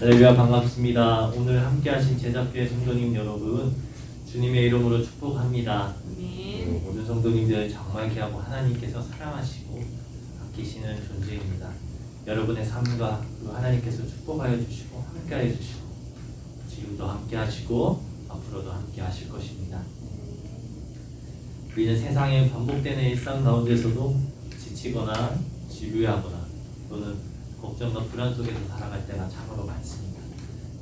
할렐루야, 반갑습니다. 오늘 함께하신 제자교회 성도님 여러분, 주님의 이름으로 축복합니다. 모든 성도님들 정말 귀하고 하나님께서 사랑하시고 아끼시는 존재입니다. 여러분의 삶과 그리고 하나님께서 축복하여 주시고 함께하여 주시고 지금도 함께하시고 앞으로도 함께하실 것입니다. 우리는 세상에 반복되는 일상 가운데서도 지치거나 지루해하거나 또는 걱정과 불안 속에서 살아갈 때가 참으로 많습니다.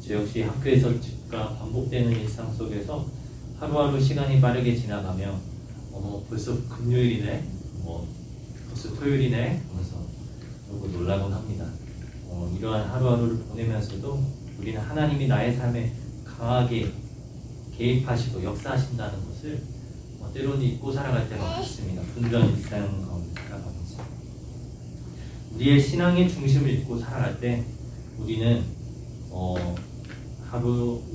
저 역시 학교에서 집과 반복되는 일상 속에서 하루하루 시간이 빠르게 지나가며 벌써 금요일이네, 벌써 토요일이네 하면서 너무 놀라곤 합니다. 이러한 하루하루를 보내면서도 우리는 하나님이 나의 삶에 강하게 개입하시고 역사하신다는 것을 때로는 잊고 살아갈 때가 많습니다. 분주한 일상 가운데 살아가면서 우리의 신앙의 중심을 잊고 살아갈 때 우리는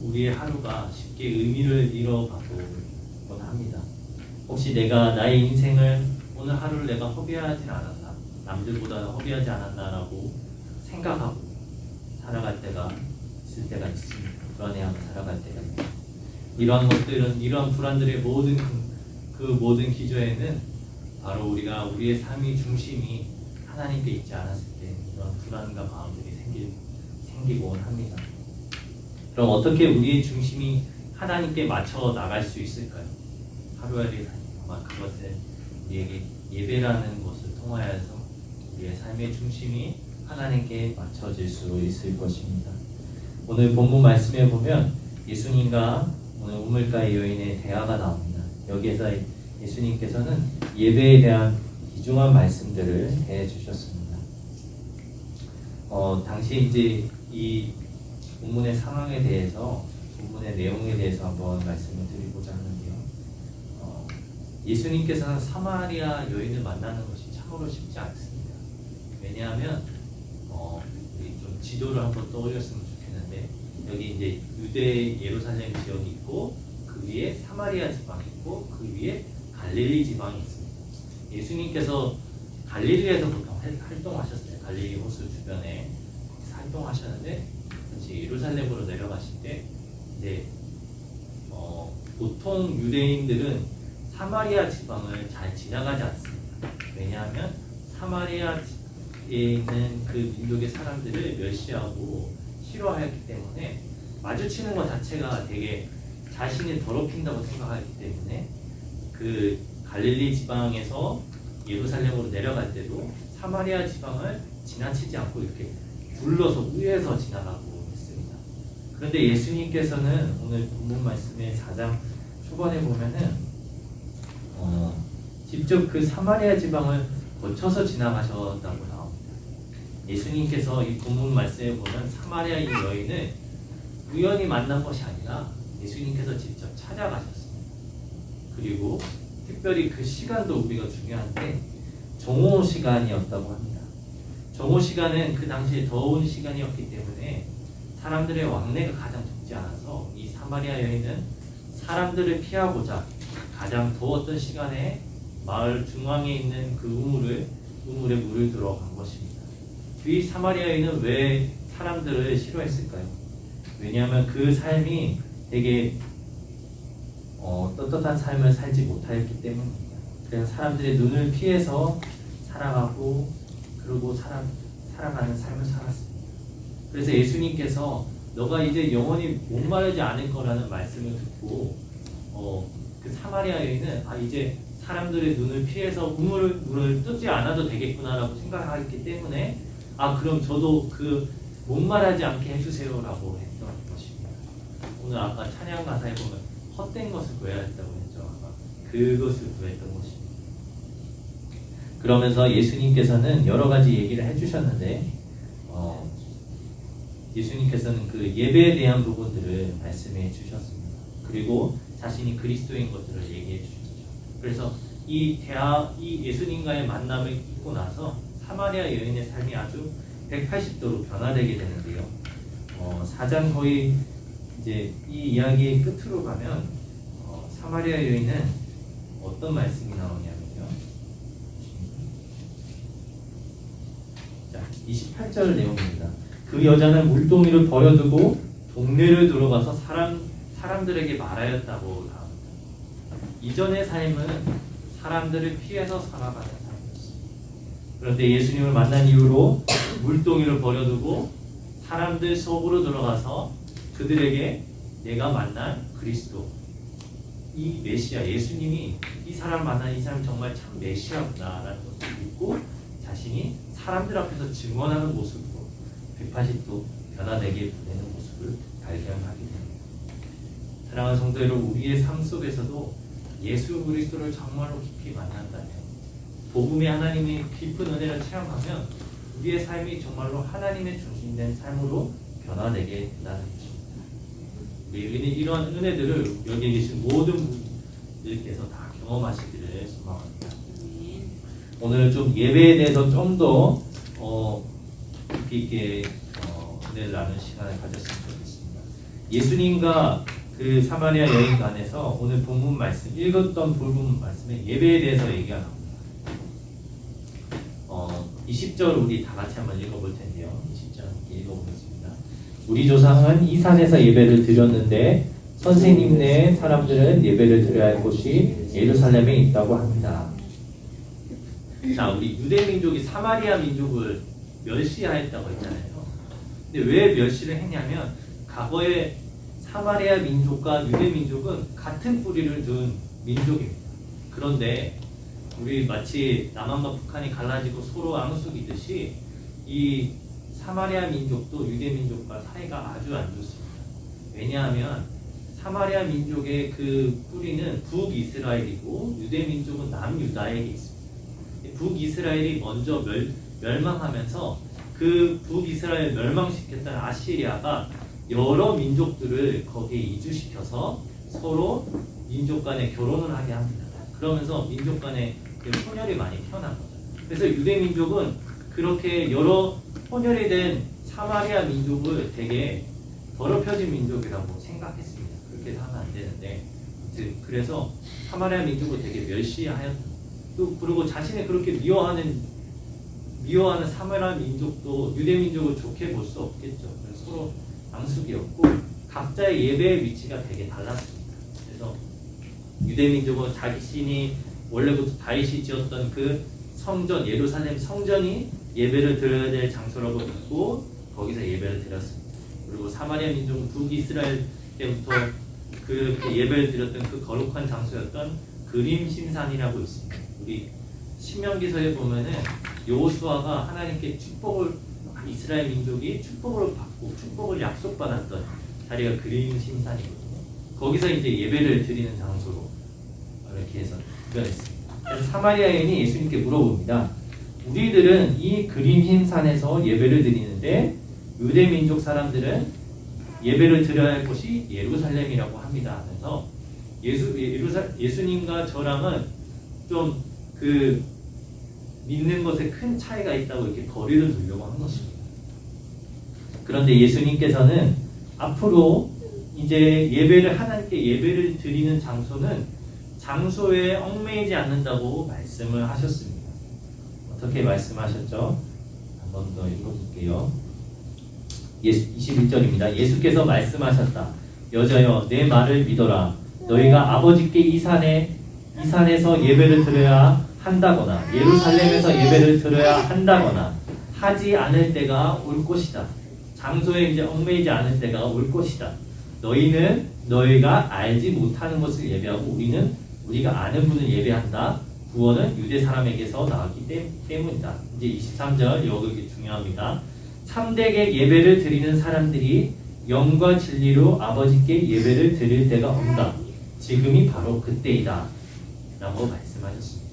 우리의 하루가 쉽게 의미를 잃어가곤 합니다. 혹시 내가 나의 인생을 오늘 하루를 내가 허비하지 않았나, 남들보다 허비하지 않았나라고 생각하고 살아갈 때가 있을 때가 있습니다. 불안해하며 살아갈 때가 있습니다. 이러한 것들은, 이러한 불안들의 모든 기저에는 바로 우리가 우리의 삶의 중심이 하나님께 있지 않았을 때 이런 불안과 마음들이 생기곤 합니다. 그럼 어떻게 우리의 중심이 하나님께 맞춰 나갈 수 있을까요? 하루하루의 삶, 그것을 우리에게 예배라는 것을 통하여서 우리의 삶의 중심이 하나님께 맞춰질 수 있을 것입니다. 오늘 본문 말씀에 보면 예수님과 오늘 우물가의 여인의 대화가 나옵니다. 여기에서 예수님께서는 예배에 대한 귀중한 말씀들을 해주셨습니다. 당시 이제 이 본문의 상황에 대해서, 본문의 내용에 대해서 한번 말씀을 드리고자 하는데요. 예수님께서는 사마리아 여인을 만나는 것이 참으로 쉽지 않습니다. 왜냐하면 우리 좀 지도를 한번 떠올렸으면 좋겠는데, 여기 이제 유대 예루살렘 지역이 있고 그 위에 사마리아 지방이 있고 그 위에 갈릴리 지방이 있습니다. 예수님께서 갈릴리에서 보통 활동하셨어요. 갈릴리 호수 주변에 활동하셨는데, 다시 예루살렘으로 내려가실 때 이제 보통 유대인들은 사마리아 지방을 잘 지나가지 않습니다. 왜냐하면 사마리아에 있는 그 민족의 사람들을 멸시하고 싫어하였기 때문에 마주치는 것 자체가 되게 자신이 더럽힌다고 생각하기 때문에 그 갈릴리 지방에서 예루살렘으로 내려갈 때도 사마리아 지방을 지나치지 않고 이렇게 둘러서 위에서 지나가고 했습니다. 그런데 예수님께서는 오늘 본문 말씀의 4장 초반에 보면은 직접 그 사마리아 지방을 거쳐서 지나가셨다고 나옵니다. 예수님께서 이 본문 말씀에 보면 사마리아 여인을 우연히 만난 것이 아니라 예수님께서 직접 찾아가셨습니다. 그리고 특별히 그 시간도 우리가 중요한데 정오 시간이었다고 합니다. 정오 시간은 그 당시에 더운 시간이었기 때문에 사람들의 왕래가 가장 적지 않아서 이 사마리아 여인은 사람들을 피하고자 가장 더웠던 시간에 마을 중앙에 있는 그 우물에 물을 들어간 것입니다. 이 사마리아 여인은 왜 사람들을 싫어했을까요? 왜냐하면 그 삶이 되게 떳떳한 삶을 살지 못하였기 때문입니다. 그래서 사람들의 눈을 피해서 살아가고 그리고 살아가는 삶을 살았습니다. 그래서 예수님께서 너가 이제 영원히 목마르지 않을 거라는 말씀을 듣고 그 사마리아 여인은 이제 사람들의 눈을 피해서 물을 뜯지 않아도 되겠구나라고 생각하기 때문에 그럼 저도 그 목마르지 않게 해주세요라고 했던 것입니다. 오늘 아까 찬양 가사에 보면 헛된 것을 구해야 했다고 했죠. 그것을 구했던 것입니다. 그러면서 예수님께서는 여러 가지 얘기를 해주셨는데 예수님께서는 그 예배에 대한 부분들을 말씀해 주셨습니다. 그리고 자신이 그리스도인 것들을 얘기해 주셨죠. 그래서 이 예수님과의 만남을 있고 나서 사마리아 여인의 삶이 아주 180도로 변화되게 되는데요. 4장 거의 이제 이 이야기의 끝으로 가면 사마리아 여인은 어떤 말씀이 나오냐면요. 자, 28절 내용입니다. 그 여자는 물동이를 버려두고 동네를 들어가서 사람들에게 말하였다고 나옵니다. 이전의 삶은 사람들을 피해서 살아가는 삶이었습니다. 그런데 예수님을 만난 이후로 물동이를 버려두고 사람들 속으로 들어가서 그들에게 내가 만난 그리스도, 이 메시아, 예수님이 이 사람 만난 이 사람이 정말 참 메시아구나라는 것을 믿고 자신이 사람들 앞에서 증언하는 모습으로 180도 변화되게 보내는 모습을 발견하게 됩니다. 사랑하는 성도 여러분, 우리의 삶 속에서도 예수 그리스도를 정말로 깊이 만난다면, 복음의 하나님의 깊은 은혜를 체험하면 우리의 삶이 정말로 하나님의 중심된 삶으로 변화되게 된다는 것입니다. 우리는 이러한 은혜들을 여기 계신 모든 분들께서 다 경험하시기를 소망합니다. 오늘 좀 예배에 대해서 좀 더 깊이 있게 은혜를 나누는 시간을 가졌으면 좋겠습니다. 예수님과 그 사마리아 여인 간에서 오늘 본문 말씀, 읽었던 본문 말씀에 예배에 대해서 얘기가 나옵니다. 20절 우리 다 같이 한번 읽어볼 텐데요. 20절 읽어보겠습니다. 우리 조상은 이 산에서 예배를 드렸는데 선생님네 사람들은 예배를 드려야 할 곳이 예루살렘에 있다고 합니다. 자, 우리 유대 민족이 사마리아 민족을 멸시하였다고 했잖아요. 근데 왜 멸시를 했냐면 과거에 사마리아 민족과 유대 민족은 같은 뿌리를 둔 민족입니다. 그런데 우리 마치 남한과 북한이 갈라지고 서로 앙숙이듯이 이 사마리아 민족도 유대 민족과 사이가 아주 안 좋습니다. 왜냐하면 사마리아 민족의 그 뿌리는 북이스라엘이고 유대 민족은 남유다에게 있습니다. 북이스라엘이 먼저 멸망하면서 그 북이스라엘 멸망시켰던 아시리아가 여러 민족들을 거기에 이주시켜서 서로 민족 간에 결혼을 하게 합니다. 그러면서 민족 간에 혼혈이 많이 태어난 거죠. 그래서 유대 민족은 그렇게 여러 혼혈이 된 사마리아 민족을 되게 더럽혀진 민족이라고 생각했습니다. 그렇게 하면 안 되는데, 그래서 사마리아 민족을 되게 멸시하였다. 또 그리고 자신의 그렇게 미워하는 사마리아 민족도 유대 민족을 좋게 볼 수 없겠죠. 그래서 서로 앙숙이었고 각자의 예배의 위치가 되게 달랐습니다. 그래서 유대 민족은 자신이 원래부터 다윗이 지었던 그 성전, 예루살렘 성전이 예배를 드려야 될 장소라고 믿고 거기서 예배를 드렸습니다. 그리고 사마리아 민족은 북이스라엘 때부터 그 예배를 드렸던 그 거룩한 장소였던 그림 신산이라고 있습니다. 우리 신명기서에 보면은 여호수아가 하나님께 축복을, 이스라엘 민족이 축복을 받고 축복을 약속받았던 자리가 그림 신산이거든요. 거기서 이제 예배를 드리는 장소로 이렇게 해서 구별했습니다. 그래서 사마리아 여인이 예수님께 물어봅니다. 우리들은 이 그림 신산에서 예배를 드리는데 유대 민족 사람들은 예배를 드려야 할 곳이 예루살렘이라고 합니다. 하면서 예수님과 저랑은 좀 그 믿는 것에 큰 차이가 있다고 이렇게 거리를 두려고 한 것입니다. 그런데 예수님께서는 앞으로 이제 하나님께 예배를 드리는 장소는 장소에 얽매이지 않는다고 말씀을 하셨습니다. 어떻게 말씀하셨죠? 한 번 더 읽어볼게요. 21절입니다. 예수께서 말씀하셨다. 여자여, 내 말을 믿어라. 너희가 아버지께 이 산에서 예배를 드려야 한다거나 예루살렘에서 예배를 드려야 한다거나 하지 않을 때가 올 것이다. 장소에 이제 얽매이지 않을 때가 올 것이다. 너희는 너희가 알지 못하는 것을 예배하고 우리가 아는 분을 예배한다. 구원은 유대 사람에게서 나왔기 때문이다. 이제 23절 여기 중요합니다. 참되게 예배를 드리는 사람들이 영과 진리로 아버지께 예배를 드릴 때가 온다. 지금이 바로 그때이다. 라고 말씀하셨습니다.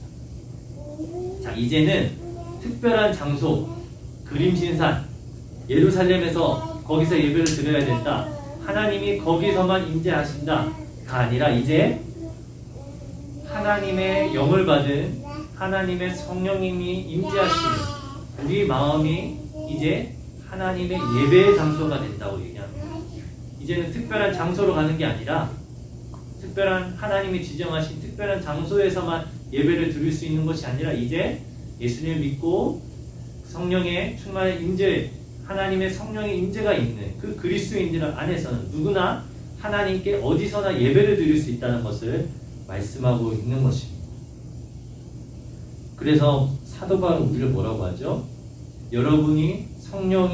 자, 이제는 특별한 장소, 그림신산, 예루살렘에서 거기서 예배를 드려야 된다. 하나님이 거기서만 임재하신다가 아니라 이제 하나님의 영을 받은 하나님의 성령님이 임재하시는 우리 마음이 이제 하나님의 예배의 장소가 된다고 얘기합니다. 이제는 특별한 장소로 가는 게 아니라 특별한 하나님이 지정하신 특별한 장소에서만 예배를 드릴 수 있는 것이 아니라 이제 예수님을 믿고 성령의 충만한 임재하는 하나님의 성령의 임재가 있는 그 그리스도인들 안에서는 누구나 하나님께 어디서나 예배를 드릴 수 있다는 것을 말씀하고 있는 것입니다. 그래서 사도 바울은 우리를 뭐라고 하죠? 여러분이 성령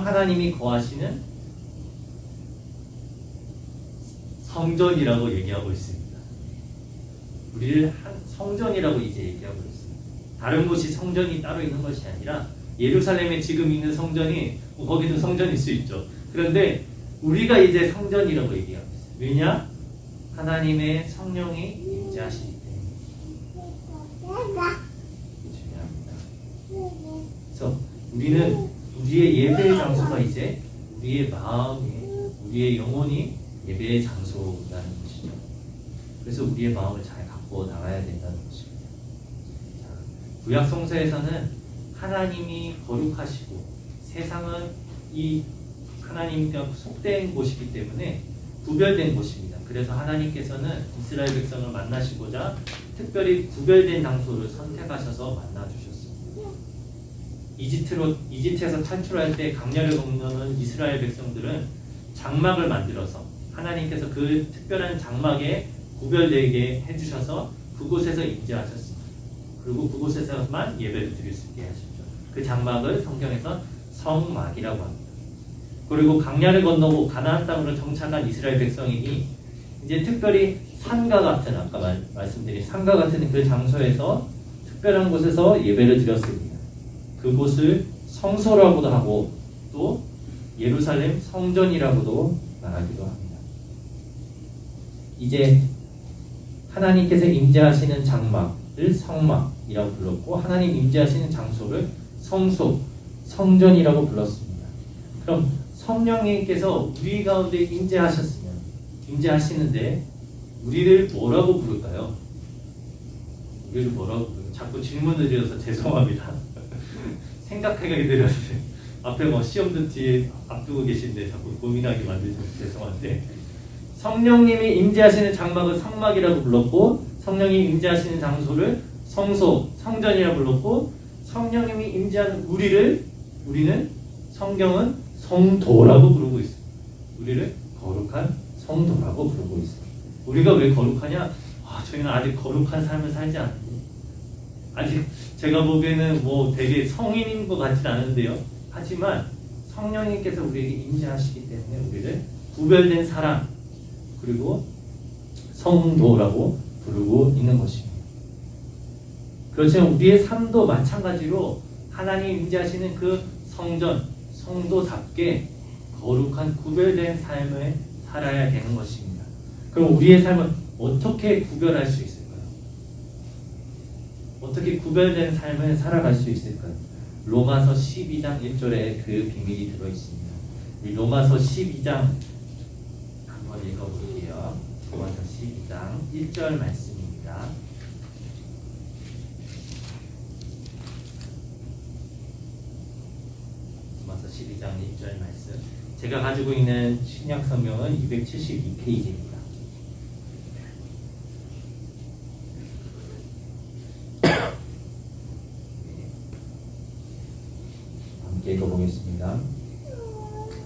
하나님이 거하시는 성전이라고 얘기하고 있습니다. 우리를 성전이라고 이제 얘기하고 있습니다. 다른 곳이 성전이 따로 있는 것이 아니라 예루살렘에 지금 있는 성전이 거기도 성전일 수 있죠. 그런데 우리가 이제 성전이라고 얘기하고 있어요. 왜냐? 하나님의 성령이 임재하시기 때문에. 중요합니다. 그래서 우리는 우리의 예배의 장소가 이제 우리의 마음이, 우리의 영혼이 예배의 장소라는 것이죠. 그래서 우리의 마음을 잘 갖고 나가야 된다는 것입니다. 자, 구약 성서에서는 하나님이 거룩하시고 세상은 이 하나님과 속된 곳이기 때문에 구별된 곳입니다. 그래서 하나님께서는 이스라엘 백성을 만나시고자 특별히 구별된 장소를 선택하셔서 만나주셨습니다. 이집트에서 탈출할 때 강야를 건너는 이스라엘 백성들은 장막을 만들어서 하나님께서 그 특별한 장막에 구별되게 해주셔서 그곳에서 임재하셨습니다. 그리고 그곳에서만 예배를 드릴 수 있게 하셨죠. 그 장막을 성경에서 성막이라고 합니다. 그리고 강야를 건너고 가나안 땅으로 정착한 이스라엘 백성이 이제 특별히 산과 같은, 아까 말씀드린 산과 같은 그 장소에서 특별한 곳에서 예배를 드렸습니다. 그곳을 성소라고도 하고 또 예루살렘 성전이라고도 말하기도 합니다. 이제 하나님께서 임재하시는 장막을 성막이라고 불렀고 하나님 임재하시는 장소를 성소, 성전이라고 불렀습니다. 그럼 성령님께서 우리 가운데 임재하시는데 우리를 뭐라고 부를까요? 우리를 뭐라고 부를까요? 자꾸 질문을 드려서 죄송합니다. 생각하게 드렸어요. 앞에 뭐 시험도 뒤에 앞두고 계신데 자꾸 고민하게 만들어서 죄송한데, 성령님이 임재하시는 장막을 성막이라고 불렀고 성령이 임재하시는 장소를 성소, 성전이라고 불렀고 성령님이 임재하는 우리는 성경은 성도라고 부르고 있어요. 우리를 거룩한 성도라고 부르고 있어요. 우리가 왜 거룩하냐? 저희는 아직 거룩한 삶을 살지 않는데, 아직 제가 보기에는 뭐 되게 성인인 것 같진 않은데요. 하지만 성령님께서 우리에게 임재하시기 때문에 우리를 구별된 사람 그리고 성도라고 부르고 있는 것입니다. 그렇지만 우리의 삶도 마찬가지로 하나님 임재하시는 그 성전, 성도답게 거룩한 구별된 삶을 살아야 되는 것입니다. 그럼 우리의 삶을 어떻게 구별할 수 있을까요? 어떻게 구별된 삶을 살아갈 수 있을까요? 로마서 12장 1절에 그 비밀이 들어있습니다. 이 로마서 12장 한번 읽어볼게요. 로마서 12장 1절 말씀입니다. 로마서 12장 1절 말씀. 제가 가지고 있는 신약 성경은 272페이지입니다. 읽어보겠습니다.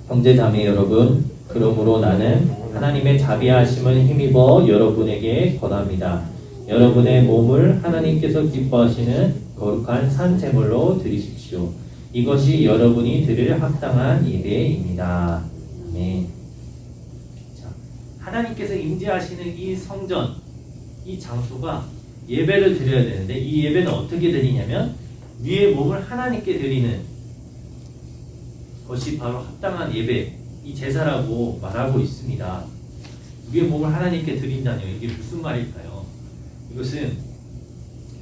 형제자매 여러분, 그러므로 나는 하나님의 자비하심을 힘입어 여러분에게 권합니다. 여러분의 몸을 하나님께서 기뻐하시는 거룩한 산 제물로 드리십시오. 이것이 여러분이 드릴 합당한 예배입니다. 아멘. 자, 하나님께서 임재하시는 이 성전, 이 장소가 예배를 드려야 되는데 이 예배는 어떻게 드리냐면 우리의 몸을 하나님께 드리는 것이 바로 합당한 예배, 이 제사라고 말하고 있습니다. 우리의 몸을 하나님께 드린다뇨. 이게 무슨 말일까요? 이것은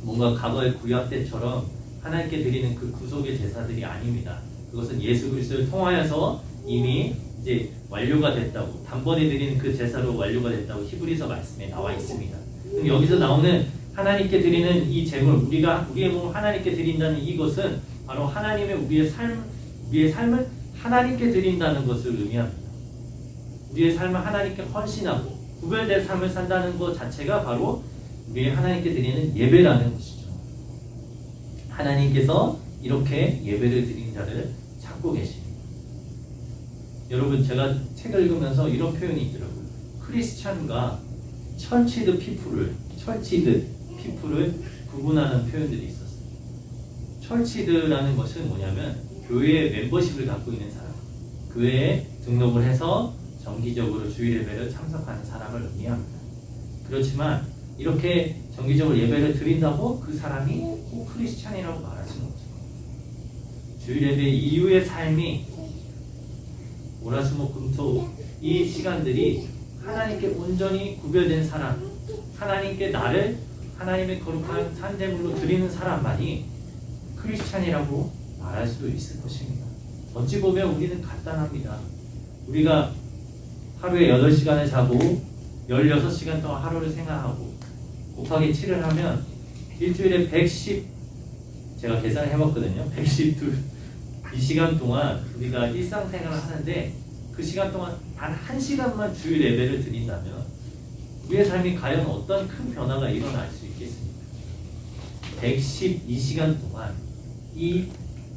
뭔가 과거의 구약 때처럼 하나님께 드리는 그 구속의 제사들이 아닙니다. 그것은 예수 그리스도를 통하여서 이미 이제 완료가 됐다고, 단번에 드리는 그 제사로 완료가 됐다고 히브리서 말씀에 나와 있습니다. 그럼 여기서 나오는 하나님께 드리는 이 제물, 우리의 몸을 하나님께 드린다는 이것은 바로 하나님의 우리의 삶을 하나님께 드린다는 것을 의미합니다. 우리의 삶을 하나님께 헌신하고 구별된 삶을 산다는 것 자체가 바로 우리의 하나님께 드리는 예배라는 것이죠. 하나님께서 이렇게 예배를 드린 자를 갖고 계십니다. 여러분, 제가 책을 읽으면서 이런 표현이 있더라고요. 크리스찬과 철치드 피플을 구분하는 표현들이 있었어요. 철치드라는 것은 뭐냐면 교회의 멤버십을 갖고 있는 사람, 교회에 등록을 해서 정기적으로 주일 예배를 참석하는 사람을 의미합니다. 그렇지만 이렇게 정기적으로 예배를 드린다고 그 사람이 꼭 크리스찬이라고 말할 수는 없죠. 주일 예배 이후의 삶이 월화수목금토 이 시간들이 하나님께 온전히 구별된 사람, 하나님께 나를 하나님의 거룩한 산제물로 드리는 사람만이 크리스찬이라고 말할 수도 있을 것입니다. 어찌 보면 우리는 간단합니다. 우리가 하루에 8시간을 자고 16시간 동안 하루를 생활하고 곱하기 7을 하면 일주일에 제가 계산을 해봤거든요. 112시간 동안 우리가 일상생활을 하는데 그 시간 동안 단 1시간만 주일 예배를 드린다면 우리의 삶이 과연 어떤 큰 변화가 일어날 수 있겠습니까? 112시간 동안 이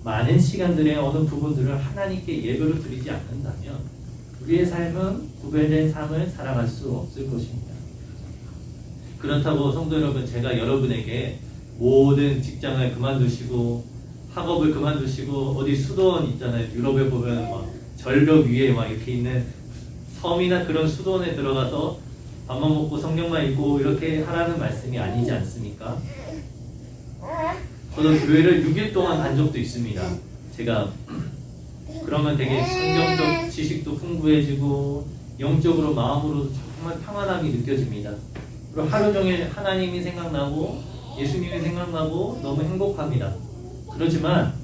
많은 시간들의 어느 부분들을 하나님께 예배로 드리지 않는다면 우리의 삶은 구별된 삶을 살아갈 수 없을 것입니다. 그렇다고 성도 여러분, 제가 여러분에게 모든 직장을 그만두시고 학업을 그만두시고 어디 수도원 있잖아요. 유럽에 보면 막 절벽 위에 막 이렇게 있는 섬이나 그런 수도원에 들어가서 밥만 먹고 성경만 읽고 이렇게 하라는 말씀이 아니지 않습니까? 저도 교회를 6일 동안 간 적도 있습니다. 제가 그러면 되게 성경적 지식도 풍부해지고 영적으로 마음으로 정말 평안함이 느껴집니다. 그리고 하루 종일 하나님이 생각나고 예수님이 생각나고 너무 행복합니다. 그렇지만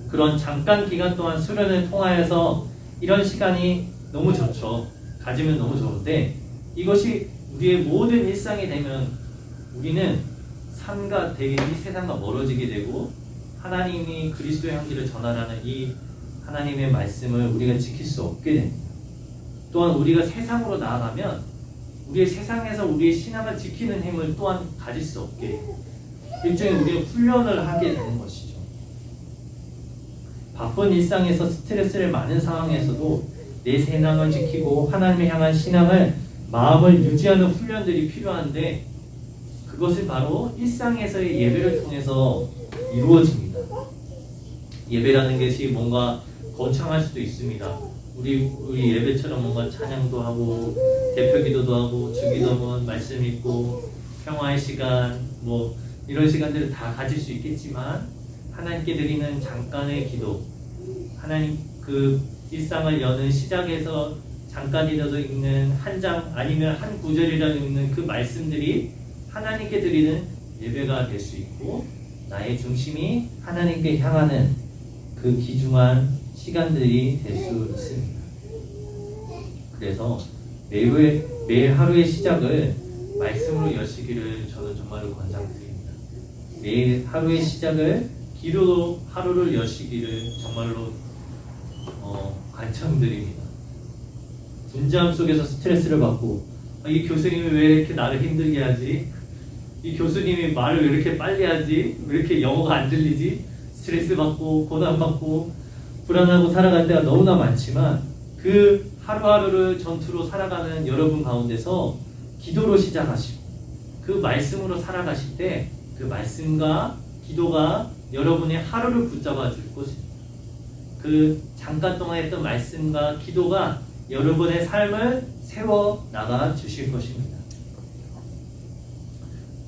그런 잠깐 기간 동안 수련을 통하여서 이런 시간이 너무 좋죠. 가지면 너무 좋은데 이것이 우리의 모든 일상이 되면 우리는 삶과 되게 이 세상과 멀어지게 되고 하나님이 그리스도의 향기를 전하라는 이 하나님의 말씀을 우리가 지킬 수 없게 됩니다. 또한 우리가 세상으로 나아가면 우리의 세상에서 우리의 신앙을 지키는 힘을 또한 가질 수 없게 일종의 우리가 훈련을 하게 되는 것이죠. 바쁜 일상에서 스트레스를 많은 상황에서도 내 신앙을 지키고 하나님을 향한 신앙을 마음을 유지하는 훈련들이 필요한데 그것이 바로 일상에서의 예배를 통해서 이루어집니다. 예배라는 것이 뭔가 거창할 수도 있습니다. 우리 예배처럼 뭔가 찬양도 하고 대표기도도 하고 주기도문 말씀 읽고 평화의 시간 뭐 이런 시간들을 다 가질 수 있겠지만 하나님께 드리는 잠깐의 기도, 하나님 그 일상을 여는 시작에서 잠깐이라도 읽는 한 장 아니면 한 구절이라도 읽는 그 말씀들이 하나님께 드리는 예배가 될 수 있고 나의 중심이 하나님께 향하는 그 귀중한 시간들이 될 수 있습니다. 그래서 매일 하루의 시작을 말씀으로 여시기를 저는 정말로 권장드립니다. 매일 하루의 시작을 기도로 하루를 여시기를 정말로 간청드립니다. 분주함 속에서 스트레스를 받고 이 교수님이 왜 이렇게 나를 힘들게 하지? 이 교수님이 말을 왜 이렇게 빨리 하지? 왜 이렇게 영어가 안 들리지? 스트레스 받고 고난받고 불안하고 살아갈 때가 너무나 많지만 그 하루하루를 전투로 살아가는 여러분 가운데서 기도로 시작하시고 그 말씀으로 살아가실 때 그 말씀과 기도가 여러분의 하루를 붙잡아 줄 것입니다. 그 잠깐 동안 했던 말씀과 기도가 여러분의 삶을 세워 나가 주실 것입니다.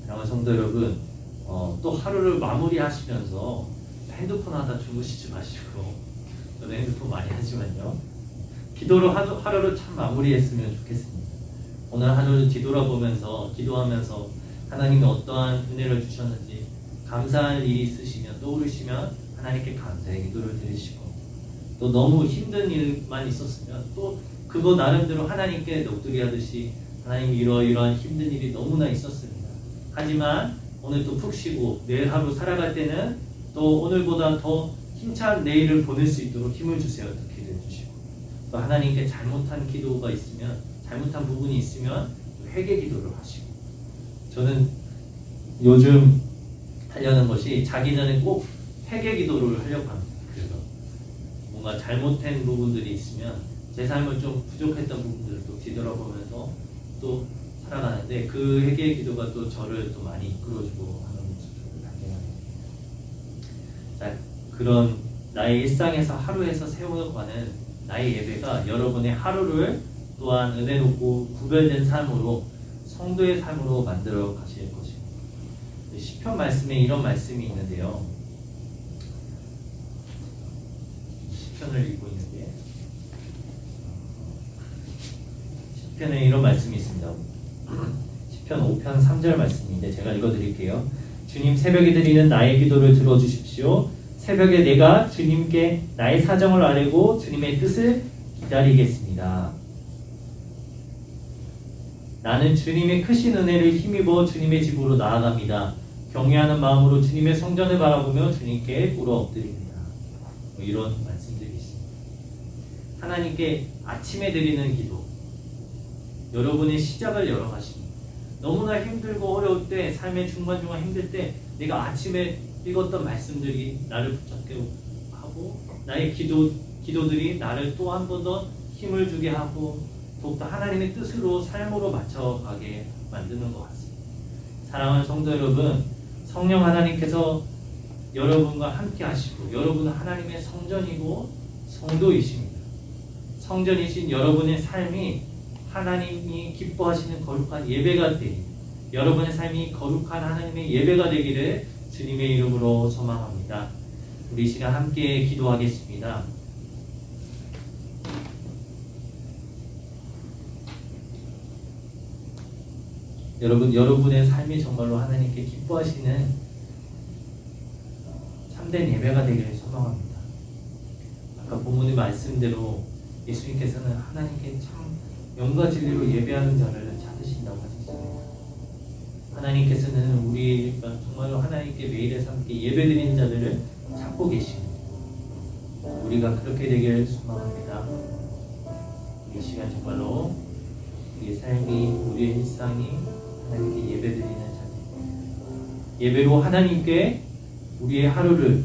사랑하는 성도 여러분, 또 하루를 마무리하시면서 핸드폰 하다 주무시지 마시고 저는 핸드폰 많이 하지만요. 기도로 하루를 참 마무리했으면 좋겠습니다. 오늘 하루를 뒤돌아보면서 기도하면서 하나님이 어떠한 은혜를 주셨는지 감사할 일이 있으시면 떠오르시면 하나님께 감사의 기도를 드리시고 또 너무 힘든 일만 있었으면 또 그거 나름대로 하나님께 넋두리하듯이 하나님 이러이러한 힘든 일이 너무나 있었습니다. 하지만 오늘 또 푹 쉬고 내일 하루 살아갈 때는 또 오늘보다 더 힘찬 내일을 보낼 수 있도록 힘을 주세요. 어떻게 해주시고 또 하나님께 잘못한 기도가 있으면 잘못한 부분이 있으면 회개 기도를 하시고 저는 요즘 하려는 것이 자기 전에 꼭 회개 기도를 하려고 합니다. 그래서 뭔가 잘못된 부분들이 있으면 제 삶을 좀 부족했던 부분들을 또 뒤돌아보면서 또 살아가는데 그 회개의 기도가 또 저를 또 많이 이끌어주고 하는 모습을 발견합니다. 자, 그런 나의 일상에서 하루에서 세워가는 나의 예배가 여러분의 하루를 또한 은혜 높고 구별된 삶으로 성도의 삶으로 만들어 가실 것입니다. 시편 말씀에 이런 말씀이 있는데요. 시편을 읽고 있는데 시편에 이런 말씀이 있습니다. 시편 5편 3절 말씀인데 제가 읽어드릴게요. 주님, 새벽에 드리는 나의 기도를 들어주십시오. 새벽에 내가 주님께 나의 사정을 아뢰고 주님의 뜻을 기다리겠습니다. 나는 주님의 크신 은혜를 힘입어 주님의 집으로 나아갑니다. 경외하는 마음으로 주님의 성전을 바라보며 주님께 꿇어 엎드립니다. 이런 말씀들이 있습니다. 하나님께 아침에 드리는 기도, 여러분의 시작을 열어가십니다. 너무나 힘들고 어려울 때, 삶의 중간중간 힘들 때 내가 아침에 읽었던 말씀들이 나를 붙잡게 하고 나의 기도들이 나를 또 한 번 더 힘을 주게 하고 더욱더 하나님의 뜻으로 삶으로 맞춰가게 만드는 것 같습니다. 사랑하는 성도 여러분, 성령 하나님께서 여러분과 함께 하시고 여러분은 하나님의 성전이고 성도이십니다. 성전이신 여러분의 삶이 하나님이 기뻐하시는 거룩한 예배가 되기, 여러분의 삶이 거룩한 하나님의 예배가 되기를 주님의 이름으로 소망합니다. 우리 시간 함께 기도하겠습니다. 여러분의 삶이 정말로 하나님께 기뻐하시는 참된 예배가 되기를 소망합니다. 아까 본문의 말씀대로 예수님께서는 하나님께 참 영과 진리로 예배하는 자를 찾으신다고 하셨습니다. 하나님께서는 우리가 정말로 하나님께 매일에 함께 예배드리는 자들을 찾고 계십니다. 우리가 그렇게 되기를 소망합니다. 이 시간 정말로 우리의 삶이, 우리의 일상이 하나님께 예배드리는 자들, 예배로 하나님께 우리의 하루를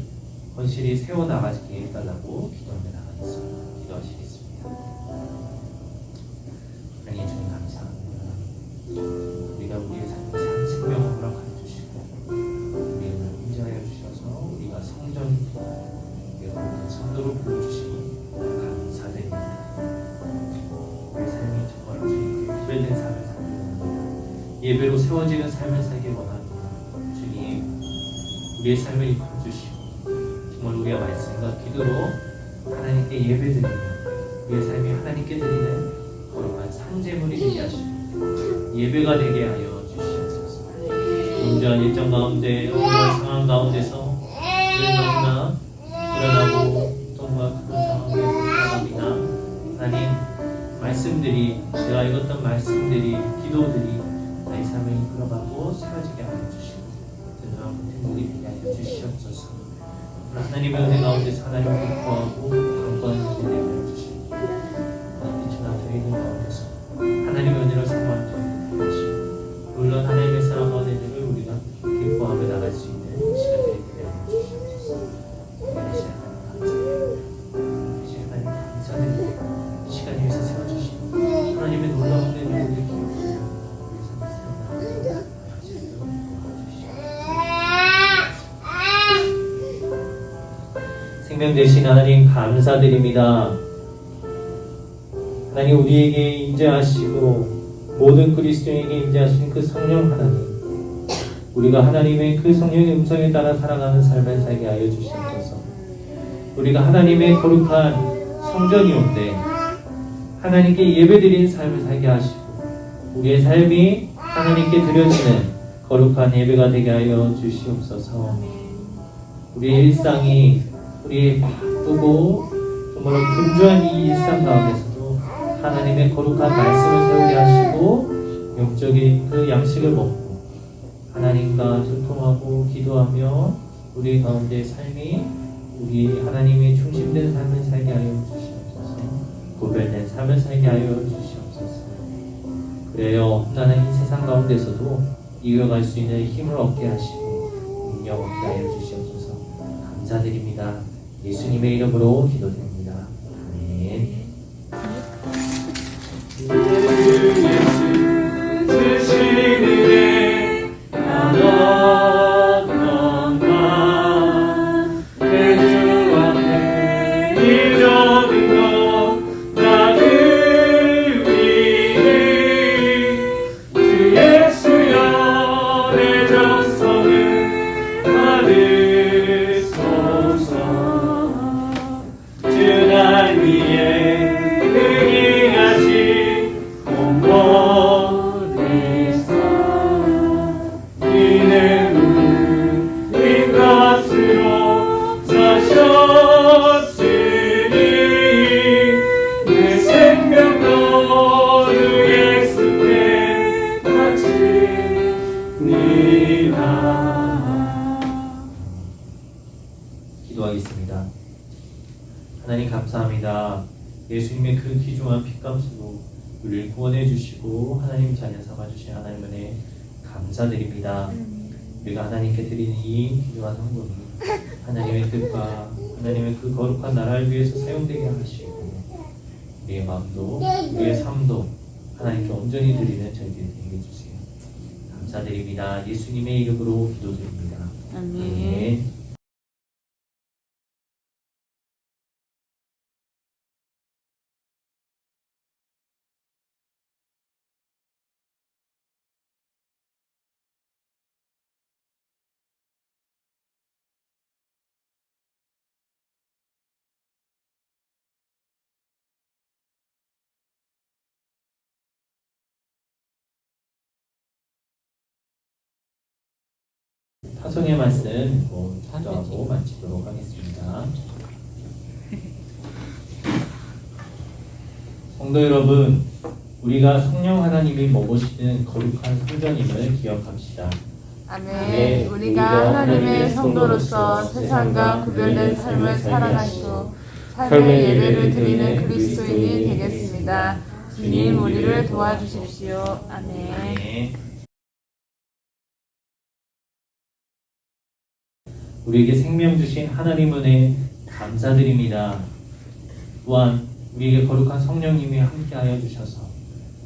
건실히 세워나가게 해달라고 기도하며 나가겠습니다. 기도하시겠습니다. 하나님 주님 감사합니다. 우리가 우리의 삶을 산 생명을 허락하여 주시고 우리를 인정하여 주셔서 우리가 성전 여러분 성도로 불러주시니 감사드립니다. 우리의 삶이 정말로 주님께 구별된 삶을 살고 예배로 세워지는 삶을 살기 원합니다. 주님, 우리의 삶을 이끌어주시고 정말 우리가 말씀과 기도로 하나님께 예배드리며 우리의 삶이 하나님께 드리는 거룩한 산제물이 되게 하시고 예배가 되게 하여 주시옵소서. 온전한 일정 가운데 어려운 상황 가운데서 너무나 일어나고 고통과 그런 상황에서 살아갑니다. 하나님, 말씀들이, 제가 읽었던 말씀들이, 기도들이 나의 삶을 이끌어가고 세워지게 하여 주시고 든든한 모든 되게 하여 주시옵소서. 하나님의 은혜 가운데서 하나님을 기뻐하고 강건한 은혜 하여 주시고 빛나 저희 있는 가운데서 하나님의 은혜를 사모하는 저희 하시고 물론 하나님의 사랑과 은혜를 우리가 기뻐하며 나갈 수 있는 시간들이 되게 하여 주시옵소서. 이 시간 감사드립니다. 이 시간 위해서 세워주시고 하나님의 놀라운 은혜를 우리에게 생명 되신 하나님 감사드립니다. 하나님, 우리에게 임재하시고 모든 그리스도인에게 임재하신 그 성령 하나님, 우리가 하나님의 그 성령의 음성에 따라 살아가는 삶을 살게 하여 주시옵소서. 우리가 하나님의 거룩한 성전이온데 하나님께 예배드리는 삶을 살게 하시고 우리의 삶이 하나님께 드려지는 거룩한 예배가 되게 하여 주시옵소서. 우리의 일상이 우리의 바쁘고 정말로 분주한 이 일상 가운데서도 하나님의 거룩한 말씀을 세우게 하시고 영적인 그 양식을 먹고 하나님과 소통하고 기도하며 우리 가운데 삶이 우리 하나님의 중심된 삶을 살게 하여 주시옵소서. 구별된 삶을 살게 하여 주시옵소서. 그래요, 험난한 이 세상 가운데서도 이겨갈 수 있는 힘을 얻게 하시고 능력 얻게 하여 주시옵소서. 감사드립니다. 예수님의 이름으로 기도드립니다. 감사합니다. 예수님의 그 귀중한 핏값으로 우리를 구원해 주시고 하나님 자녀 삼아 주신 하나님 은혜 감사드립니다. 우리가 하나님께 드리는 이 귀중한 헌금이 하나님의 뜻과 하나님의 그 거룩한 나라를 위해서 사용되게 하시고 우리의 마음도 우리의 삶도 하나님께 온전히 드리는 저희들이 되게 해주세요. 감사드립니다. 예수님의 이름으로 기도드립니다. 아멘. 타송의 말씀 기도하고 마치도록 하겠습니다. 성도 여러분, 우리가 성령 하나님이 머무시는 거룩한 성전임을 기억합시다. 아멘. 우리가 하나님의 성도로서 세상과 구별된 삶을 살아가시고 삶의 예배를 드리는 그리스도인이 되겠습니다. 주님 우리를 도와주십시오. 아멘. 우리에게 생명 주신 하나님 은혜 감사드립니다. 또한 우리에게 거룩한 성령님이 함께하여 주셔서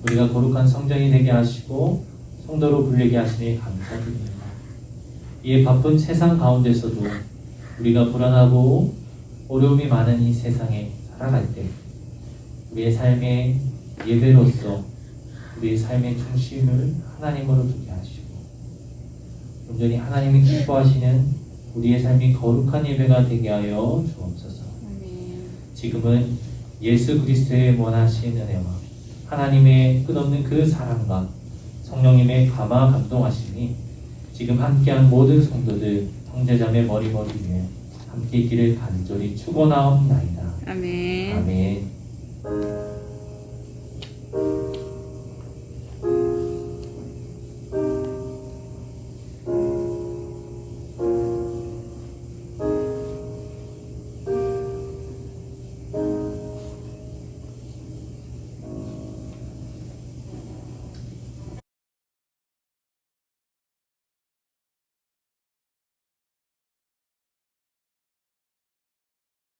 우리가 거룩한 성전이 되게 하시고 성도로 불리게 하시니 감사드립니다. 이 바쁜 세상 가운데서도 우리가 불안하고 어려움이 많은 이 세상에 살아갈 때 우리의 삶의 예배로서 우리의 삶의 중심을 하나님으로 두게 하시고 온전히 하나님이 기뻐하시는 우리의 삶이 거룩한 예배가 되게 하여 주옵소서. 지금은 예수 그리스도의 원하신 은혜와 하나님의 끝없는 그 사랑과 성령님의 감화 감동하심이 지금 함께한 모든 성도들 형제자매 머리머리 위에 함께 있기를 간절히 축원하옵나이다. 아멘. 아멘.